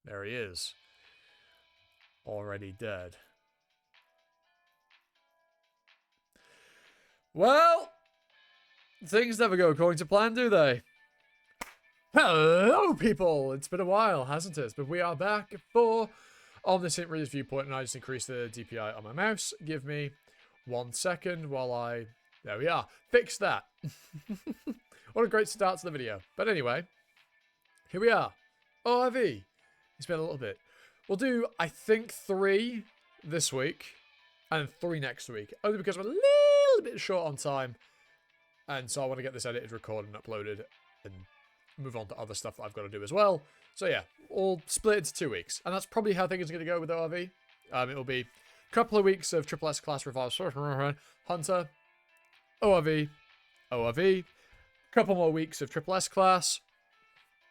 There he is. Already dead. Well, things never go according to plan, do they? Hello, people! It's been a while, hasn't it? But we are back for Omniscient Reader's Viewpoint, and I just increased the DPI on my mouse. Give me 1 second while I... There we are. Fix that. What a great start to the video. But anyway, here we are. ORV. It's been a little bit. We'll do, I think, 3 this week and 3 next week. Only because I'm a little bit short on time. And so I want to get this edited, recorded, and uploaded and move on to other stuff that I've got to do as well. So yeah, we'll split into 2 weeks. And that's probably how things are going to go with ORV. It'll be a couple of weeks of Triple S class revives, Hunter, ORV, ORV. Couple more weeks of Triple S class,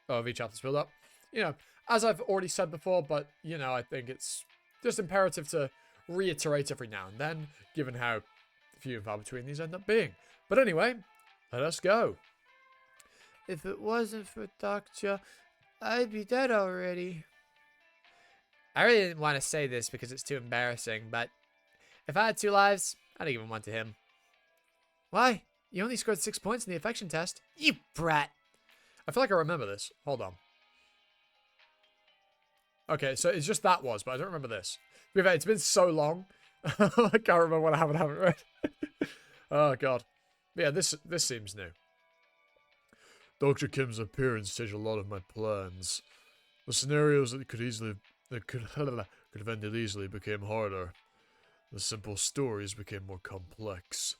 ORV chapters build up. You know, as I've already said before, but, you know, I think it's just imperative to reiterate every now and then, given how few and far between these end up being. But anyway, let us go. If it wasn't for Doctor, I'd be dead already. I really didn't want to say this because it's too embarrassing, but if I had 2 lives, I'd give 1 to him. Why? You only scored 6 points in the affection test. You brat. I feel like I remember this. Hold on. Okay, so it's just that was, but I don't remember this. To be fair, it's been so long. I can't remember what I haven't read. Oh, God. But yeah, this seems new. Dr. Kim's appearance changed a lot of my plans. The scenarios that could have ended easily became harder. The simple stories became more complex.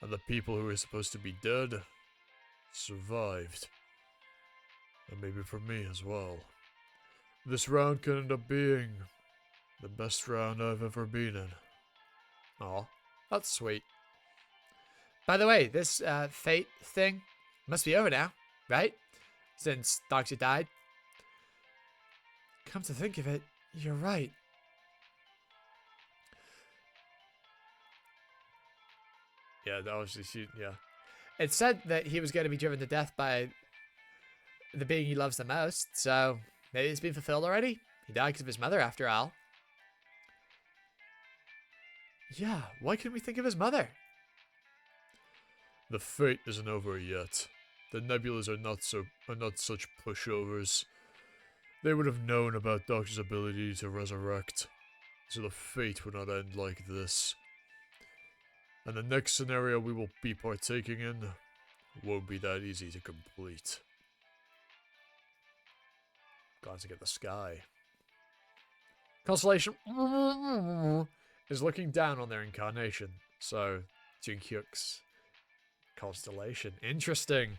And the people who were supposed to be dead survived. And maybe for me as well. This round could end up being the best round I've ever been in. Aw, that's sweet. By the way, this fate thing must be over now, right? Since Doctor died. Come to think of it, you're right. Yeah, obviously, yeah. It said that he was going to be driven to death by the being he loves the most, so maybe it's been fulfilled already? He died because of his mother, after all. Yeah, why couldn't we think of his mother? The fate isn't over yet. The nebulas are not such pushovers. They would have known about Doctor's ability to resurrect, so the fate would not end like this. And the next scenario we will be partaking in won't be that easy to complete. Glancing at the sky. Constellation is looking down on their incarnation, so Junkyuk's constellation. Interesting.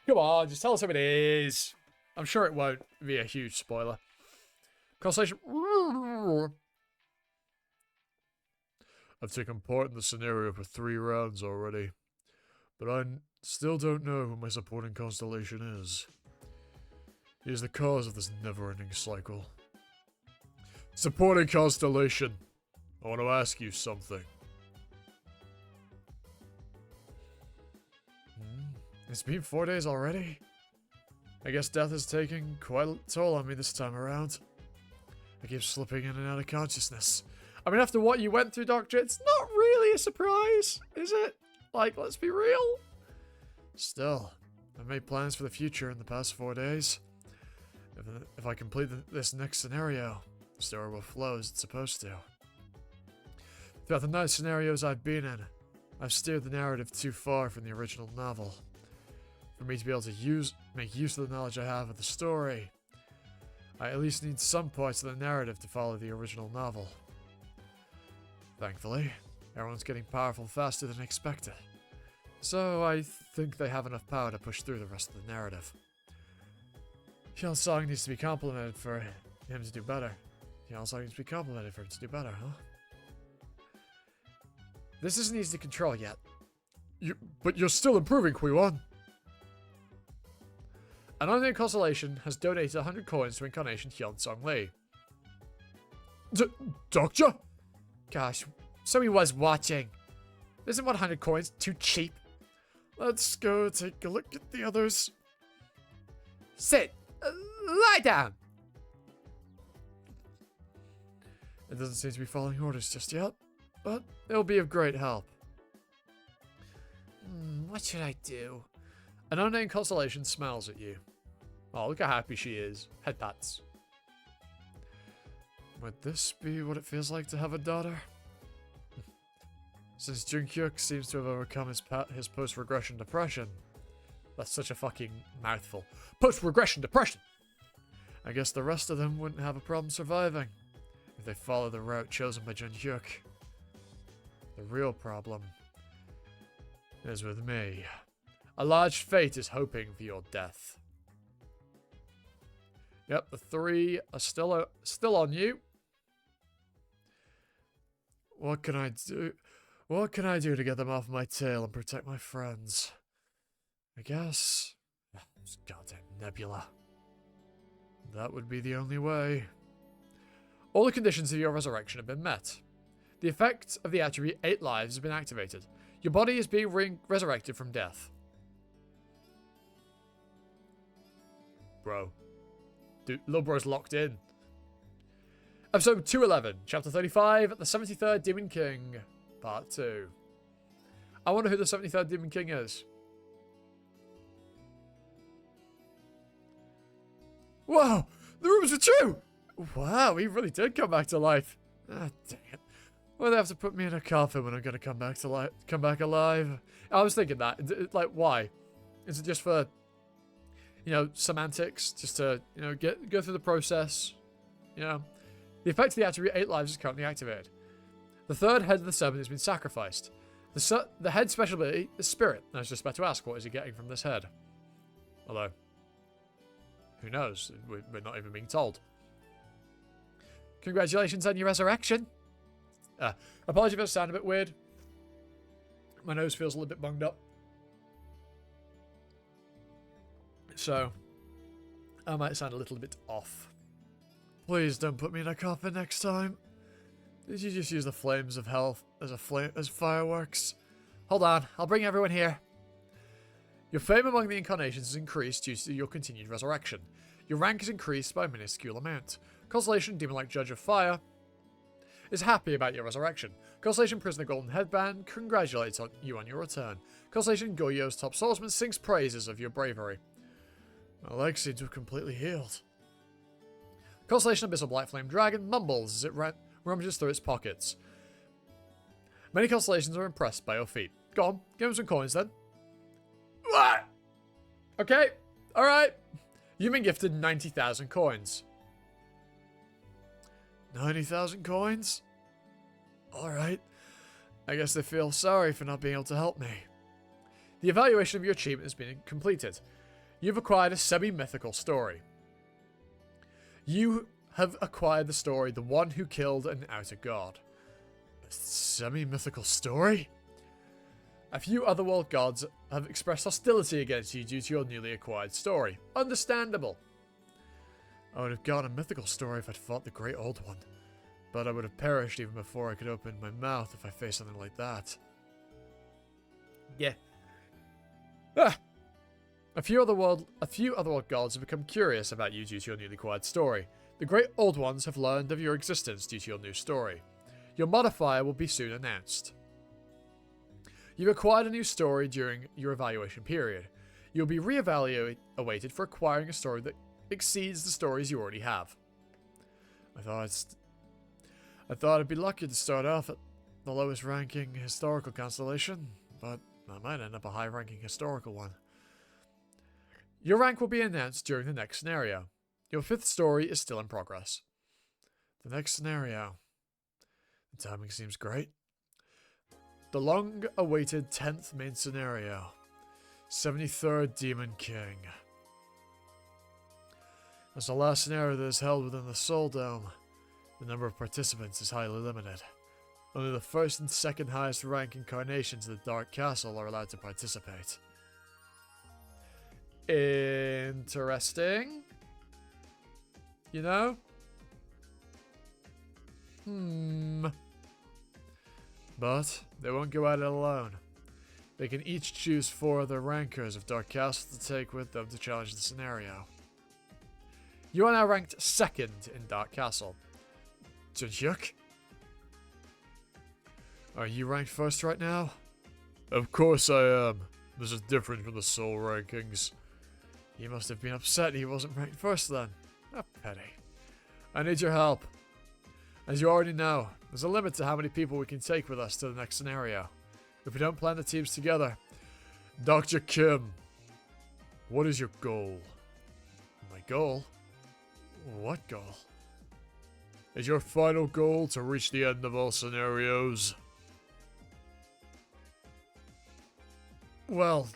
Come on, just tell us who it is. I'm sure it won't be a huge spoiler. Constellation. I've taken part in the scenario for 3 rounds already, but I still don't know who my supporting constellation is. He is the cause of this never-ending cycle. Supporting constellation, I want to ask you something. It's been 4 days already. I guess death is taking quite a toll on me this time around. I keep slipping in and out of consciousness. I mean, after what you went through, Doctor, it's not really a surprise, is it? Like, let's be real. Still, I've made plans for the future in the past 4 days. If I complete this next scenario, the story will flow as it's supposed to. Throughout the 9 scenarios I've been in, I've steered the narrative too far from the original novel. For me to be able to make use of the knowledge I have of the story, I at least need some parts of the narrative to follow the original novel. Thankfully, everyone's getting powerful faster than expected. So I think they have enough power to push through the rest of the narrative. Hyun Song needs to be complimented for him to do better. Hyun Song needs to be complimented for him to do better, huh? This isn't easy to control yet. But you're still improving, Kui-Wan. An unknown constellation has donated 100 coins to Incarnation Hyun Song Lee. Doctor? Gosh, so he was watching. Isn't 100 coins too cheap? Let's go take a look at the others. Sit. Lie down. It doesn't seem to be following orders just yet, but it'll be of great help. What should I do? An unnamed constellation smiles at you. Oh, look how happy she is. Head pats. Would this be what it feels like to have a daughter? Since Jungkook seems to have overcome his post-regression depression, That's such a fucking mouthful. Post-regression depression! I guess the rest of them wouldn't have a problem surviving if they follow the route chosen by Jungkook. The real problem is with me. A large fate is hoping for your death. Yep, the 3 are still on you. What can I do? What can I do to get them off my tail and protect my friends? I guess this goddamn nebula. That would be the only way. All the conditions of your resurrection have been met. The effect of the attribute 8 lives has been activated. Your body is being resurrected from death. Bro. Dude, little bro's locked in. Episode 211, Chapter 35, The 73rd Demon King, Part 2. I wonder who the 73rd Demon King is. Whoa! The rumors were true! Wow, he really did come back to life. Ah, dang it. Why they have to put me in a coffin when I'm gonna come back alive? I was thinking that. Like, why? Is it just for, you know, semantics? Just to, you know, go through the process? You know? The effect of the attribute 8 lives is currently activated. The 3rd head of the serpent has been sacrificed. The head's special ability is spirit. I was just about to ask, what is he getting from this head? Although, who knows? We're not even being told. Congratulations on your resurrection. Apologies if I sound a bit weird. My nose feels a little bit bunged up. So, I might sound a little bit off. Please don't put me in a coffin next time. Did you just use the flames of hell as fireworks? Hold on, I'll bring everyone here. Your fame among the incarnations has increased due to your continued resurrection. Your rank is increased by a minuscule amount. Constellation Demon-like Judge of Fire is happy about your resurrection. Constellation Prisoner Golden Headband congratulates you on your return. Constellation Goyo's Top Swordsman sings praises of your bravery. My legs seem to have completely healed. Constellation Abyssal Blight Flame Dragon mumbles as it rummages through its pockets. Many constellations are impressed by your feat. Go on, give him some coins then. What? Okay, alright. You've been gifted 90,000 coins. 90,000 coins? Alright. I guess they feel sorry for not being able to help me. The evaluation of your achievement has been completed. You've acquired a semi-mythical story. You have acquired the story, The One Who Killed an Outer God. A semi-mythical story? A few otherworld gods have expressed hostility against you due to your newly acquired story. Understandable. I would have gotten a mythical story if I'd fought the Great Old One. But I would have perished even before I could open my mouth if I faced something like that. Yeah. A few otherworld gods have become curious about you due to your newly acquired story. The Great Old Ones have learned of your existence due to your new story. Your modifier will be soon announced. You've acquired a new story during your evaluation period. You'll be re-evaluated for acquiring a story that exceeds the stories you already have. I thought I'd be lucky to start off at the lowest ranking historical constellation, but I might end up a high ranking historical one. Your rank will be announced during the next scenario. Your 5th story is still in progress. The next scenario. The timing seems great. The long-awaited 10th main scenario. 73rd Demon King. As the last scenario that is held within the Soul Dome, the number of participants is highly limited. Only the 1st and 2nd highest rank incarnations of the Dark Castle are allowed to participate. Interesting. You know? But they won't go at it alone. They can each choose 4 other rankers of Dark Castle to take with them to challenge the scenario. You are now ranked 2nd in Dark Castle. Junhyuk? Are you ranked first right now? Of course I am. This is different from the soul rankings. You must have been upset he wasn't ranked first then. A pity. I need your help. As you already know, there's a limit to how many people we can take with us to the next scenario. If we don't plan the teams together. Dr. Kim, what is your goal? My goal? What goal? Is your final goal to reach the end of all scenarios? Well,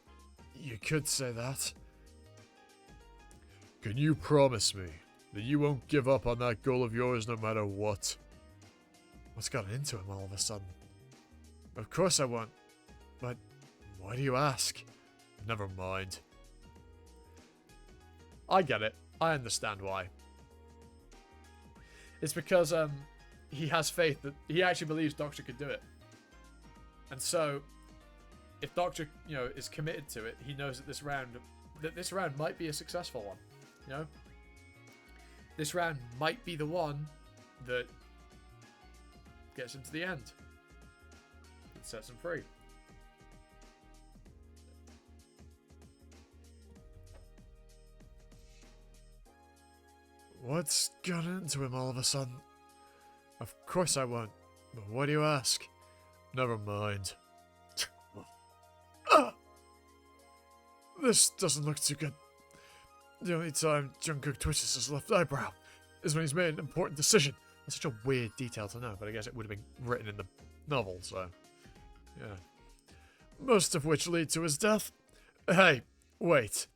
you could say that. Can you promise me that you won't give up on that goal of yours no matter what? What's gotten into him all of a sudden? Of course I won't. But why do you ask? Never mind. I get it. I understand why. It's because he has faith that he actually believes Doctor could do it. And so if Doctor, is committed to it, he knows that this round might be a successful one. This round might be the one that gets him to the end. It sets him free. What's got into him all of a sudden? Of course I won't. But why do you ask? Never mind. This doesn't look too good. The only time Jungkook twitches his left eyebrow is when he's made an important decision. That's such a weird detail to know, but I guess it would have been written in the novel, so... yeah. Most of which lead to his death. Hey, wait.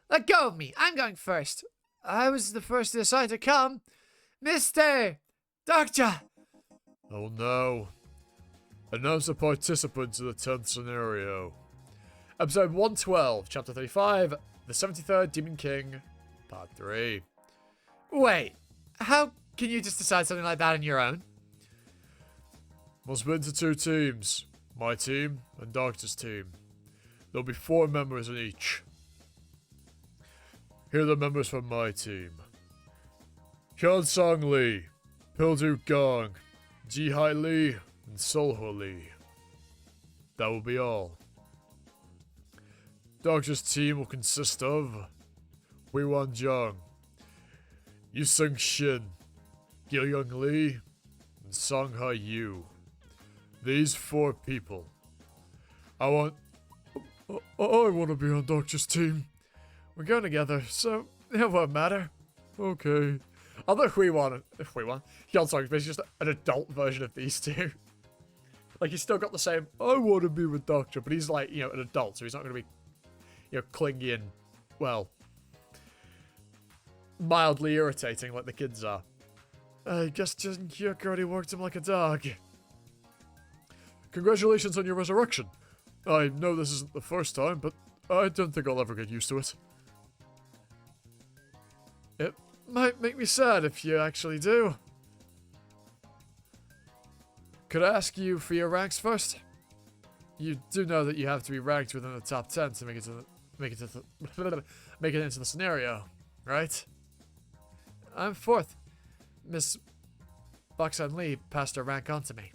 Let go of me. I'm going first. I was the first to decide to come. Mr. Doctor! Oh no. Announce the participants of the 10th scenario. Episode 112, Chapter 35, The 73rd Demon King, Part 3. Wait, how can you just decide something like that on your own? We'll split into 2 teams. My team and Doctor's team. There'll be 4 members in each. Here are the members from my team. Hyunsung Lee, Pildu Gong, Jihai Lee, and Solho Lee. That will be all. Doctor's team will consist of Won Jung, Yusung Shin, Gil-young Lee, and Song-ha Yu. These 4 people. I want to be on Doctor's team. We're going together, so it won't matter. Okay. Although Hyunsung is basically just an adult version of these two. Like, he's still got the same, I want to be with Doctor, but he's like, an adult, so he's not going to be, clingy and, well, mildly irritating like the kids are. I guess Junghyuk already worked him like a dog. Congratulations on your resurrection. I know this isn't the first time, but I don't think I'll ever get used to it. It might make me sad if you actually do. Could I ask you for your ranks first? You do know that you have to be ranked within the top 10 to make it into the scenario, right? I'm 4th. Miss Baksan Lee passed her rank on to me.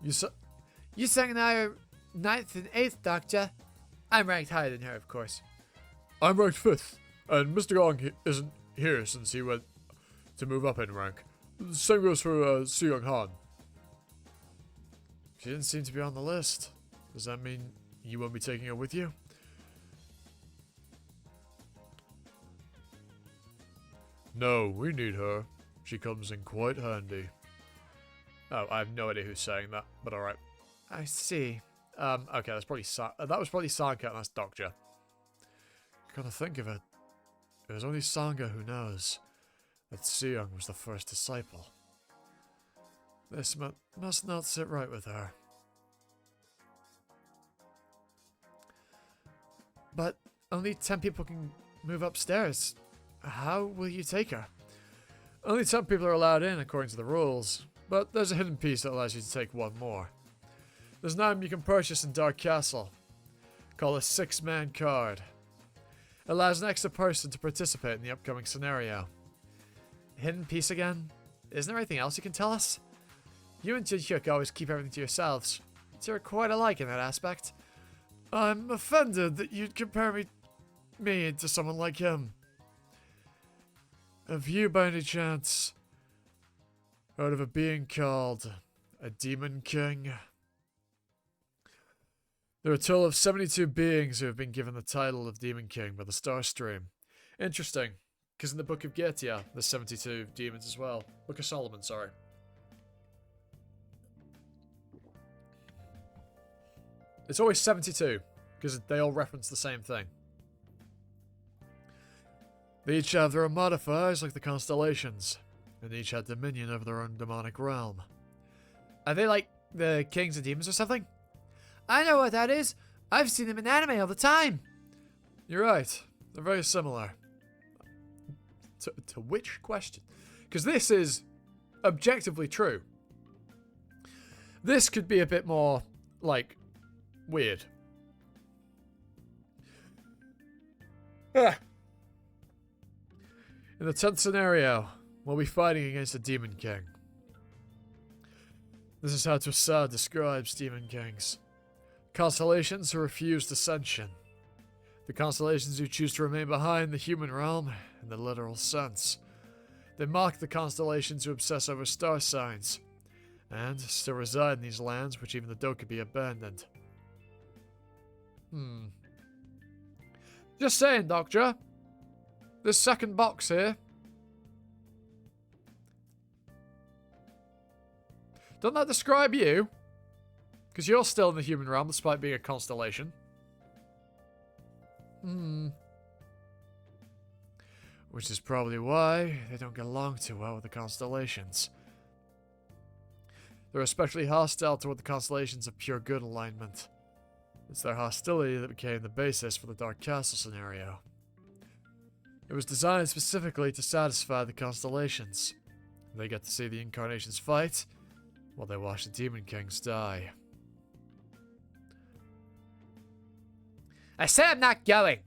Yusung and I are 9th and 8th, Doctor. I'm ranked higher than her, of course. I'm ranked 5th, and Mr. Gong isn't here since he went to move up in rank. The same goes for Soo-young Han. She didn't seem to be on the list. Does that mean you won't be taking her with you? No, we need her. She comes in quite handy. Oh, I have no idea who's saying that, but alright. I see. Okay, that's probably that was probably Sanka, and that's Doctor. Gotta think of it. It was only Sangha who knows that Soo-young was the first disciple. This must not sit right with her. But only 10 people can move upstairs. How will you take her? Only 10 people are allowed in according to the rules, but there's a hidden piece that allows you to take 1 more. There's an item you can purchase in Dark Castle, called a 6-man card. allows an extra person to participate in the upcoming scenario. Hidden piece again? Isn't there anything else you can tell us? You and Ji-hyuk always keep everything to yourselves. So you're quite alike in that aspect. I'm offended that you'd compare me to someone like him. Have you, by any chance, heard of a being called a Demon King? There are a total of 72 beings who have been given the title of Demon King by the Star Stream. Interesting, because in the Book of Getia, there's 72 demons as well. Book of Solomon, sorry. It's always 72, because they all reference the same thing. They each have their own modifiers, like the constellations, and each have dominion over their own demonic realm. Are they like the kings of demons or something? I know what that is. I've seen them in anime all the time. You're right. They're very similar. To which question? Because this is objectively true. This could be a bit more, like, weird. In the 10th scenario, we'll be fighting against the Demon King. This is how Toussaint describes Demon Kings. Constellations who refuse ascension. The constellations who choose to remain behind the human realm in the literal sense. They mock the constellations who obsess over star signs, and still reside in these lands which even the Dokubi abandoned. Just saying, Doctor. This second box here. Doesn't that describe you? Because you're still in the human realm despite being a constellation. Which is probably why they don't get along too well with the constellations. They're especially hostile toward the constellations of pure good alignment. It's their hostility that became the basis for the Dark Castle scenario. It was designed specifically to satisfy the constellations. They get to see the incarnations fight, while they watch the Demon Kings die. I said I'm not going.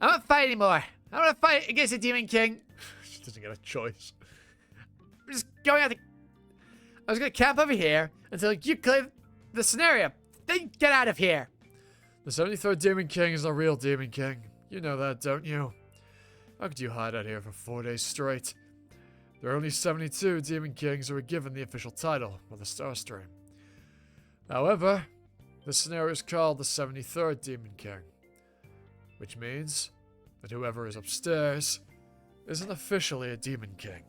I don't want to fight anymore. I want to fight against the Demon King. She doesn't get a choice. I'm just going out. I was going to camp over here until you clear the scenario. Then get out of here. The 73rd Demon King is the real Demon King. You know that, don't you? How could you hide out here for 4 days straight? There are only 72 Demon Kings who were given the official title by the Star Stream. However, this scenario is called the 73rd Demon King, which means that whoever is upstairs isn't officially a Demon King.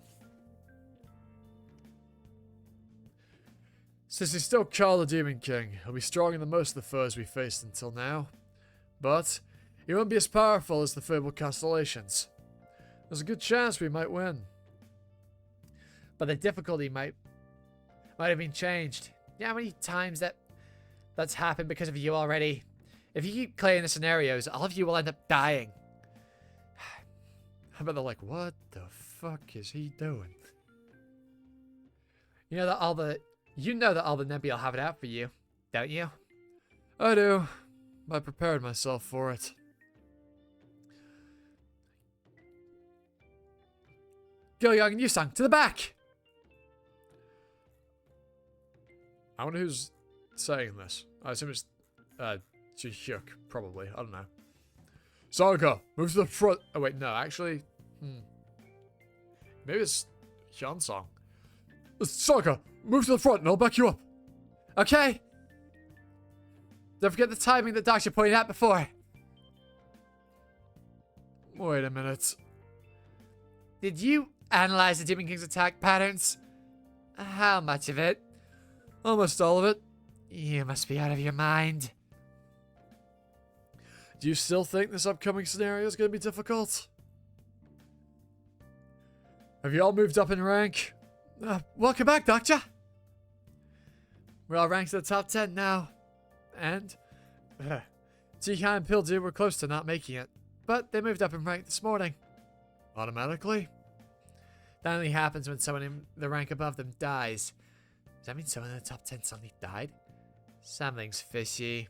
Since he's still called a Demon King, he'll be stronger than most of the foes we faced until now, but he won't be as powerful as the fabled constellations. There's a good chance we might win. But the difficulty might have been changed. You know how many times that's happened because of you already? If you keep clearing the scenarios, all of you will end up dying. I bet they're like, what the fuck is he doing? You know that all the Nebula have it out for you, don't you? I do. I prepared myself for it. Gil-young and Yusang, to the back! I wonder who's saying this. I assume it's Ji-hyuk, probably. I don't know. Saga, move to the front. Oh wait, no, actually, maybe it's Hyunsong. Saga, move to the front and I'll back you up. Okay. Don't forget the timing that Doctor pointed out before. Wait a minute. Did you analyze the Demon King's attack patterns? How much of it? Almost all of it. You must be out of your mind. Do you still think this upcoming scenario is going to be difficult? Have you all moved up in rank? Welcome back, Doctor. We're all ranked to the top 10 now. And Ji-hyuk and Pildu were close to not making it, but they moved up in rank this morning. Automatically? That only happens when someone in the rank above them dies. Does that mean someone in the top 10 suddenly died? Something's fishy.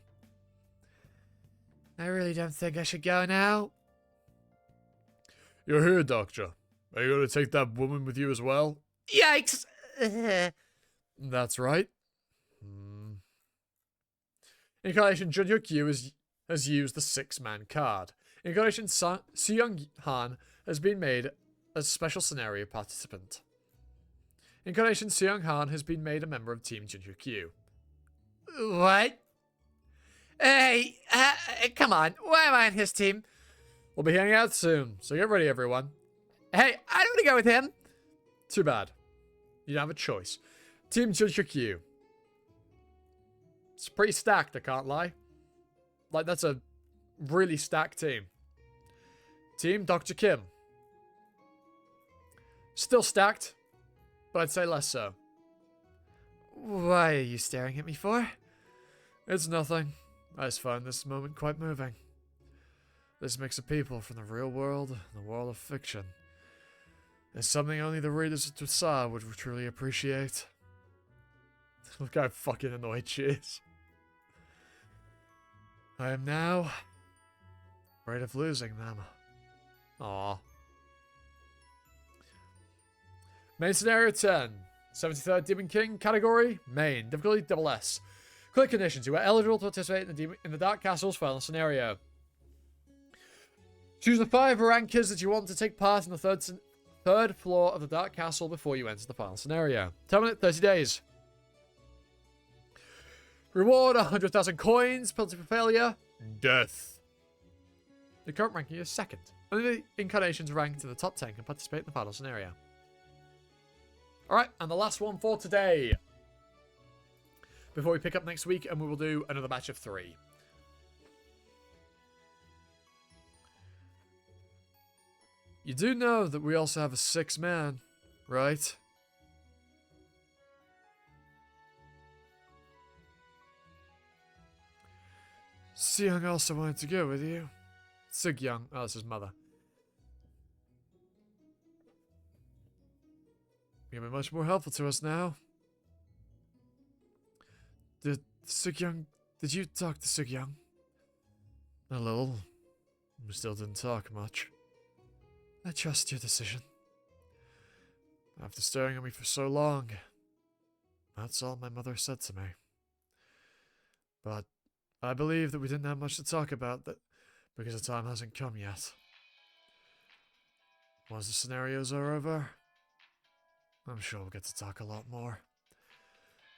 I really don't think I should go now. You're here, Doctor. Are you going to take that woman with you as well? Yikes! That's right. Incarnation Junior Q has used the 6-man card. Incarnation Seung Han has been made a special scenario participant. Incarnation Seung Han has been made a member of Team Junior Q. What? Hey, come on. Why am I on his team? We'll be hanging out soon, so get ready, everyone. Hey, I don't want to go with him. Too bad. You don't have a choice. Team Junior Q. It's pretty stacked, I can't lie. Like, that's a really stacked team. Team Dr. Kim. Still stacked, but I'd say less so. Why are you staring at me for? It's nothing. I just find this moment quite moving. This mix of people from the real world and the world of fiction is something only the readers of Tsar would truly appreciate. Look how fucking annoyed she is. I am now afraid of losing them. Aww. Main scenario 10. 73rd Demon King category. Main. Difficulty double S. Clear conditions. You are eligible to participate in the Dark Castle's final scenario. Choose the 5 rankers that you want to take part in the third floor of the Dark Castle before you enter the final scenario. Terminate 30 days. Reward 100,000 coins. Penalty for failure. Death. The current ranking is 2nd. Only the incarnations ranked in the top 10 can participate in the final scenario. Alright, and the last one for today. Before we pick up next week, and we will do another batch of 3. You do know that we also have a 6-man, right? Seung also wanted to go with you. Seung, oh, that's his mother. You're gonna be much more helpful to us now. Did you talk to Seung? A little. We still didn't talk much. I trust your decision. After staring at me for so long, that's all my mother said to me. But I believe that we didn't have much to talk about that because the time hasn't come yet. Once the scenarios are over, I'm sure we'll get to talk a lot more.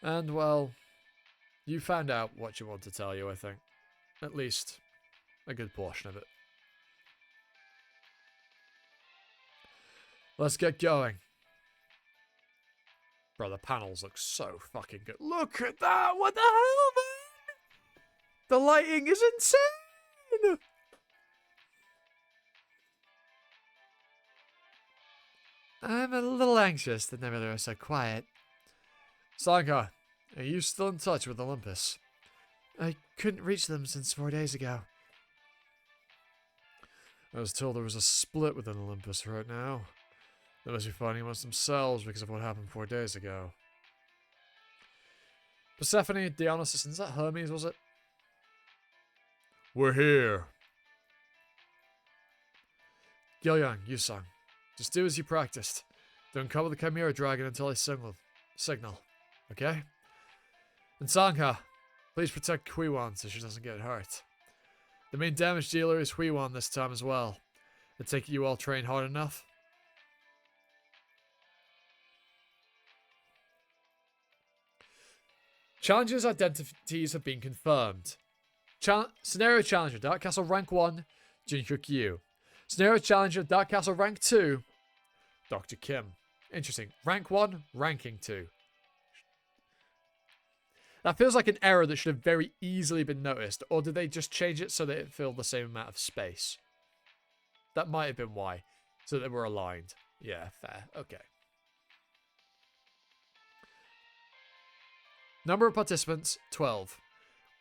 And, well, you found out what you want to tell you, I think. At least a good portion of it. Let's get going. Bro, the panels look so fucking good. Look at that! What the hell, man? The lighting is insane! I'm a little anxious that never are so quiet. Sanka, are you still in touch with Olympus? I couldn't reach them since 4 days ago. I was told there was a split within Olympus right now. They must be fighting amongst themselves because of what happened 4 days ago. Persephone, Dionysus, is that Hermes, was it? We're here. Gyeogyang, Yusung. Just do as you practiced. Don't cover the Chimera Dragon until I signal. Okay? And Sangha, please protect Huiwan so she doesn't get hurt. The main damage dealer is Huiwan this time as well. I take it you all train hard enough? Challengers' identities have been confirmed. Scenario Challenger, Dark Castle Rank 1, Junior Q. Scenario Challenger, Dark Castle Rank 2, Dr. Kim. Interesting. Rank 1, Ranking 2. That feels like an error that should have very easily been noticed, or did they just change it so that it filled the same amount of space? That might have been why, so that they were aligned. Yeah, fair. Okay. Number of participants, 12.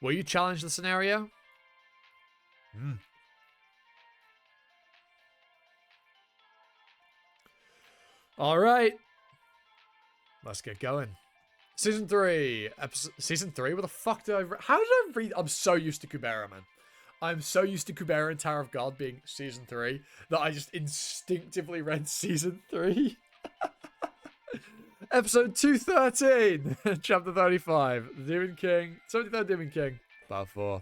Will you challenge the scenario? Alright. Let's get going. Season 3. Season 3? What the fuck did I... How did I read? I'm so used to Kubera, man. I'm so used to Kubera and Tower of God being season 3 that I just instinctively read season 3. Episode 213, chapter 35, Demon King, 73rd Demon King, part 4.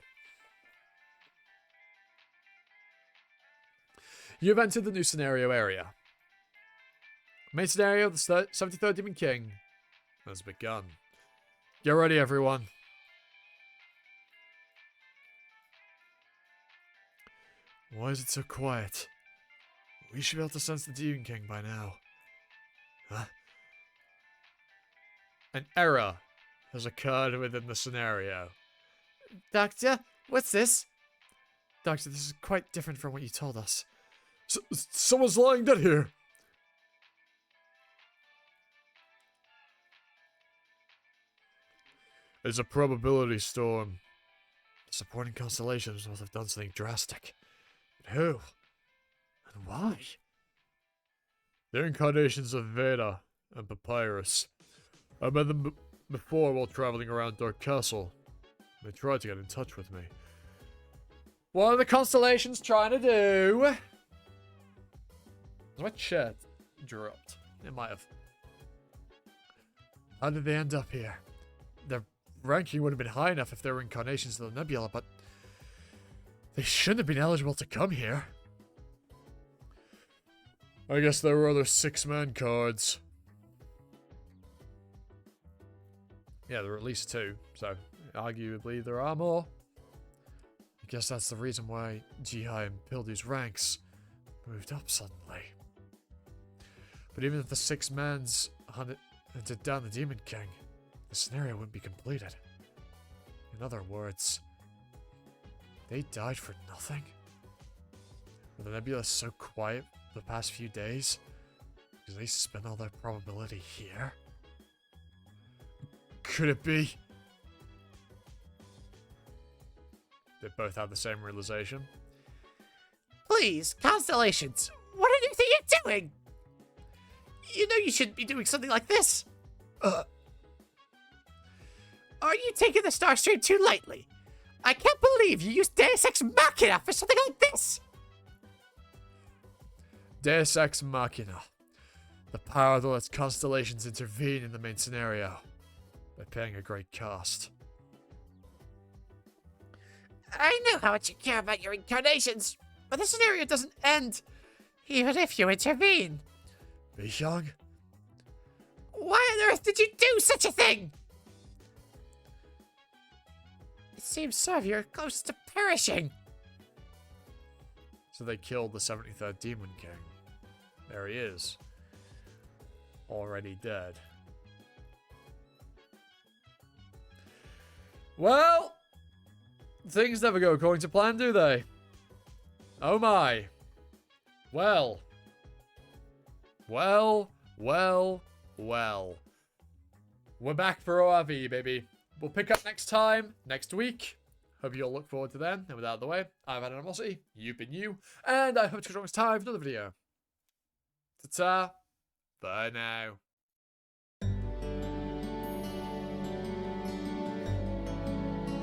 You've entered the new scenario area. Main scenario, the 73rd Demon King has begun. Get ready, everyone. Why is it so quiet? We should be able to sense the Demon King by now. Huh? An error has occurred within the scenario. Doctor, what's this? Doctor, this is quite different from what you told us. Someone's lying dead here. It's a probability storm. The supporting constellations must have done something drastic. But who? And why? They're incarnations of Veda and Papyrus. I met them before while traveling around Dark Castle. They tried to get in touch with me. What are the constellations trying to do? My chat dropped. It might have. How did they end up here? Their ranking would have been high enough if they were incarnations of the nebula, but they shouldn't have been eligible to come here. I guess there were other 6-man cards. Yeah, there were at least 2, so arguably there are more. I guess that's the reason why Jihai and Pildu's ranks moved up suddenly. But even if the 6-mans hunted down the Demon King, the scenario wouldn't be completed. In other words, they died for nothing? Were the nebula so quiet the past few days? Because they spent all their probability here? Could it be? They both had the same realization. Please, constellations, what do you think you're doing? You know you shouldn't be doing something like this. Are you taking the Starstream too lightly? I can't believe you used Deus Ex Machina for something like this. Deus Ex Machina. The power that lets constellations intervene in the main scenario by paying a great cost. I know how much you care about your incarnations, but the scenario doesn't end even if you intervene. Bihyang? Why on earth did you do such a thing? It seems some of you are close to perishing. So they killed the 73rd Demon King. There he is. Already dead. Well, things never go according to plan, do they? Oh my. Well. Well. We're back for ORV, baby. We'll pick up next time, next week. Hope you all look forward to then. And with that out of the way, I've had Animosity, you've been you, and I hope to catch you next time for another video. Ta-ta. Bye now.